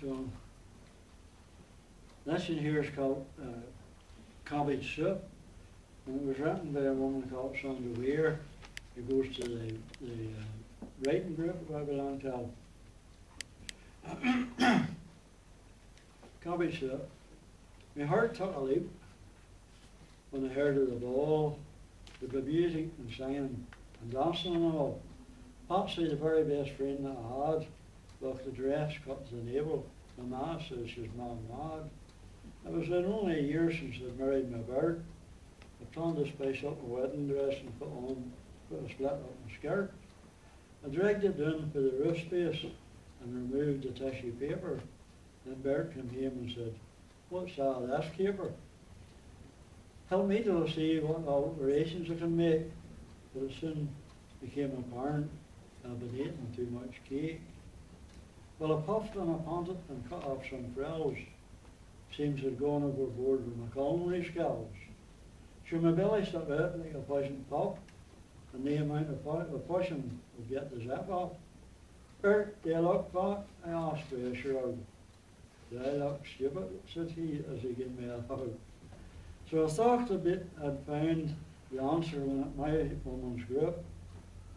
So, this in here is called Cabbage Soup, and it was written by a woman called Sandra Weir, who goes to the writing group that I belong to. Cabbage Soup. My heart took a leap when I heard of the ball, the music and singing and dancing and all. Patsy, the very best friend that I had, with the dress cut to the navel. My ma says she's mad. It was then only a year since I'd married my bird. I planned to spice up my wedding dress and put a split up my skirt. I dragged it down for the roof space and removed the tissue paper. Then Bert came home and said, "What's all this caper? Help me to see what alterations I can make." But it soon became apparent I'd been eating too much cake. Well, I puffed and I panted and cut off some frills. Seems I'd gone overboard with my culinary skills. Sure, my belly stuck out like a pushing pop, and the amount of pushing would get the zip off. "Bert, do you look fat?" I asked with a shrug. "Do I look stupid?" said he as he gave me a hug. So I thought I'd found the answer when at my woman's group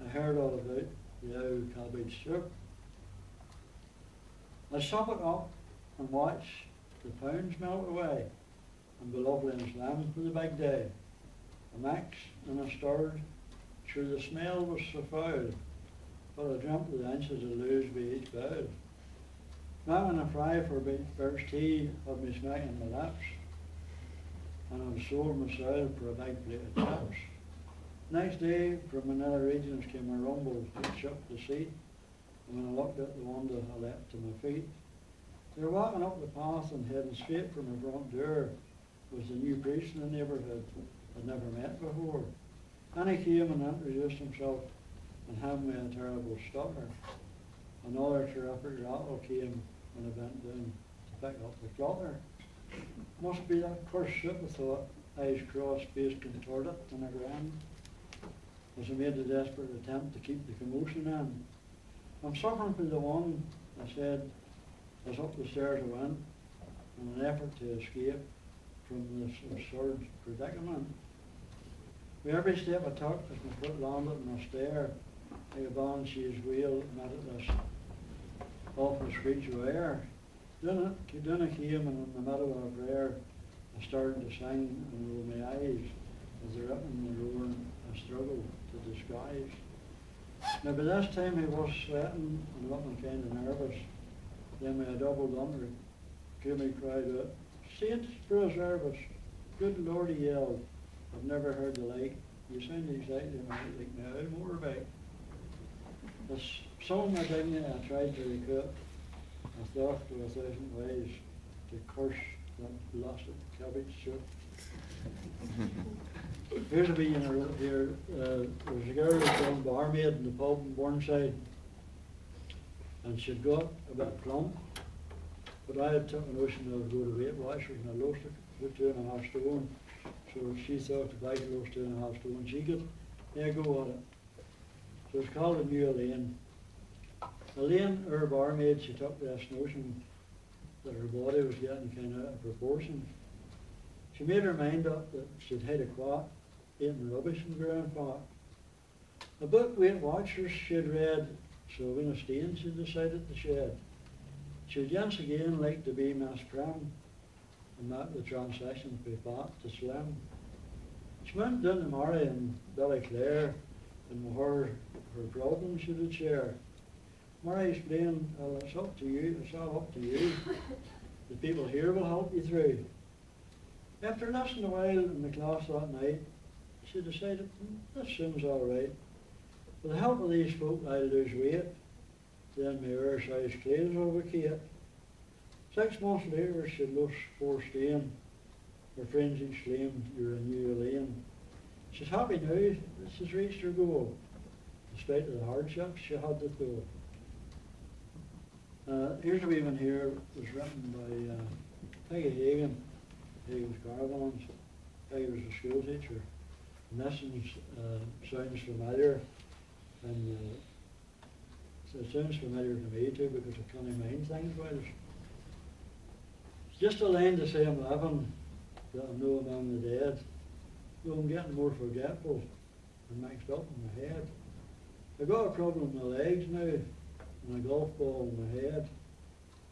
I heard all about the old cabbage soup. I sop it up and watch the pounds melt away and be lovely and slim for the big day. I mixed and I stirred, sure the smell was so foul, but I dreamt of the inches I'd lose by each bowl. Making a fry for Bert's tea had me smacking my lips, and I was sore myself for a big plate of chips. Next day, from another regions came a rumble that shook the seat, and when I looked out the window, I leapt to my feet. They were walking up the path and heading straight for my front door was the new priest in the neighbourhood I'd never met before. And he came and introduced himself and handed me a terrible stutter. Another terrific rattle came when I bent down to pick up the clutter. Must be that cursed soup, I thought, eyes crossed, face contorted, and I grinned as I made a desperate attempt to keep the commotion in. "I'm suffering for the one," I said, as up the stairs I went, in an effort to escape from this absurd predicament. With every step I took, as my foot landed on a stair, like a banshee's wheel emitted this awful screech of air. Down I came, and in the middle of a prayer, I started to sing and roll my eyes as the ripping and roaring I struggled to disguise. Now by this time he was sweating and looking kind of nervous. Then when I doubled under, Jimmy cried out, "Saints preserve us!" "Good Lord," he yelled, "I've never heard the like. You sound exactly like now, motorbike." With some of my dignity I tried to recoup. I thought of 1,000 ways to curse that blasted cabbage soup. Here's a wee in a row here. There was a girl who was called barmaid in the pub in Burnside, and she'd got a bit plump, but I had took a notion of go to Weight Watchers and I lost it to 2.5 stone. So she thought if I could lose 2.5 stone, she could go at it. So it's called a New Elaine. Elaine, her barmaid, she took this notion that her body was getting kind of out of proportion. She made her mind up that she'd had a quack, eating rubbish and ground fat. A book Weight Watchers she'd read, so when a stain she decided to shed. She'd once again like to be Miss Prim and make the transition from fat to slim. She went down to Murray and Billy Clare, and with her problems she would share. Murray explained, "Well, it's up to you, it's all up to you. The people here will help you through." After listening a while in the class that night, she decided, "This seems all right. With the help of these folk, I'll lose weight. Then my oversized clothes will vacate." 6 months later, she'd lost 4 stone. Her friends exclaimed, "You're a new Elaine." She's happy now that she's reached her goal, despite of the hardships she had to throw. Here's a wee one here. It was written by Peggy Hagan, Hagan's Caravans. Peggy was a school teacher. And this one sounds familiar, and it sounds familiar to me too because I can't mind things well. Just a line to say I'm living, that I know I'm among the dead. Though I'm getting more forgetful and mixed up in my head. I got a problem in my legs now, and a golf ball in my head.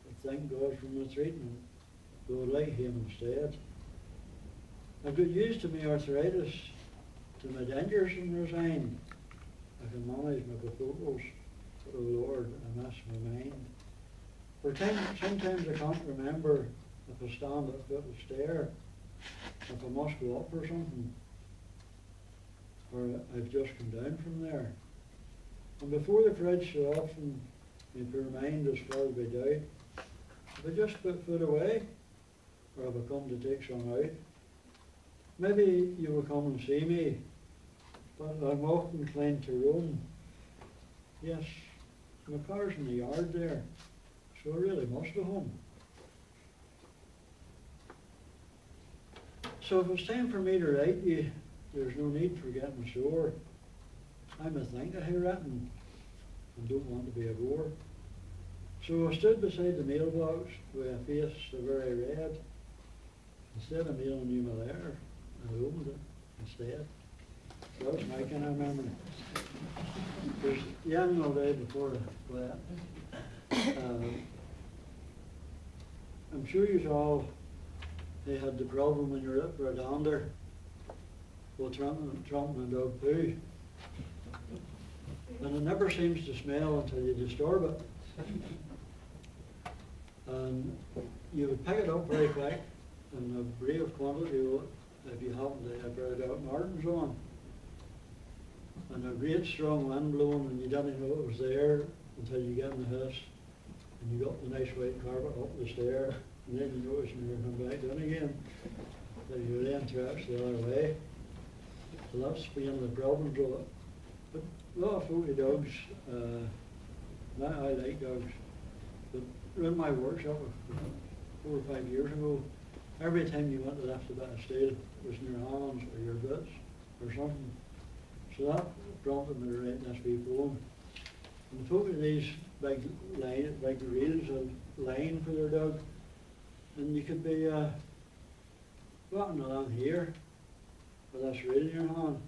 But thank God for my treatment, though I'd like him instead. I've got used to my arthritis, to my dangers and resigned. I can manage my proposals, but oh Lord, I miss my mind. Sometimes I can't remember if I stand at foot of stair, if I must go up or something, or I've just come down from there. And before the fridge so often, my poor mind is filled by doubt. Have I just put food away, or have I come to take some out? Maybe you will come and see me, but I'm often inclined to roam. Yes, my car's in the yard there, so I really must go home. So if it's time for me to write you, there's no need for getting sore. I'm a think I hear written and don't want to be a bore. So I stood beside the mailbox with a face so very red. Instead of mailing you my letter, I opened it instead. That was my kind of memory. There's young all day before that. I'm sure you all they had the problem when you were up for a dander. Well, tramping and dog poo. And it never seems to smell until you disturb it. And you would pick it up very quick in a brave quantity if you happened to have brought out Martin's on. And a great strong wind blowing and you didn't know it was there until you get in the house and you got the nice white carpet up the stair and then you notice when you come back down again that you then traps the other way. So that's being the problems of it. But a lot of folky dogs, I like dogs, but in my workshop 4 or 5 years ago, every time you went to lift a bit of steel, it was in your hands or your boots or something. So that prompted me to write this wee poem. And the folk of these big reels of line for their dog, and you could be walking along here with this reel in your hand,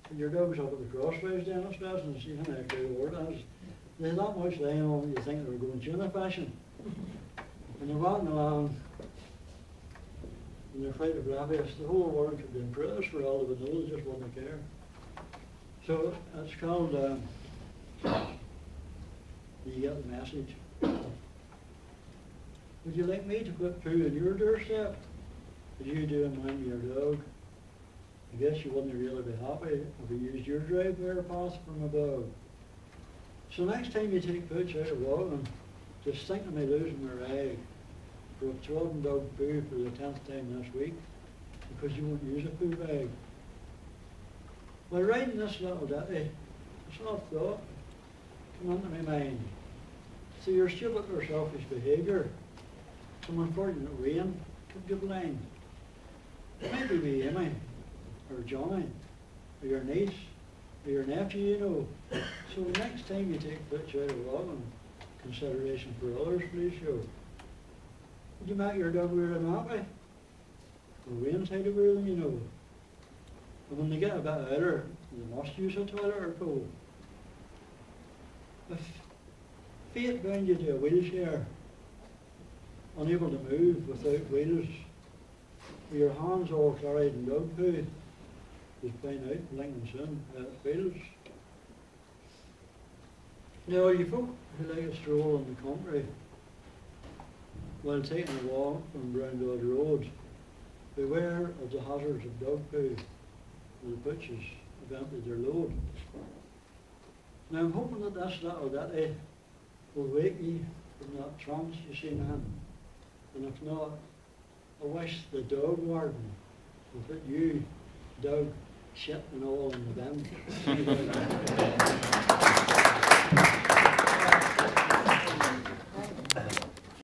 and your dog's up at the crossways down upstairs, and you can't actually where it is. There's not much line on you think they were going tuna fashion. And you're walking along, and they're afraid of rabbits. The whole world could be impressed for all of it, they just wouldn't care. So it's called, you get the message. Would you like me to put poo in your doorstep? As you do in mine your dog? I guess you wouldn't really be happy if we used your driveway or path from above. So next time you take pooch out of walking, just think of me losing my rag for a trodden dog poo for the 10th time this week because you won't use a poo bag. While writing this little ditty, a soft thought came into my mind. So your stupid or selfish behaviour, some unfortunate rain could give blind. It might be Amy, or Johnny, or your niece, or your nephew, you know. So the next time you take pooch out of walking, consideration for others, please show. Would you make your dog wear a nappy? Or rain's how to wear them, you know. And when they get a bit older, they must use a toilet or pool. If fate bound you to a wheelchair, unable to move without wheels, with your hands all carried in dog poo, just find out blinking soon how it feels. Now, you folk who like a stroll in the country while taking a walk on Brown Road, beware of the hazards of dog poo. The butchers have emptied their load. Now I'm hoping that this little ditty will wake you from that trance you see man. And if not, I wish the dog warden will put you, dog, shit and all in the bin.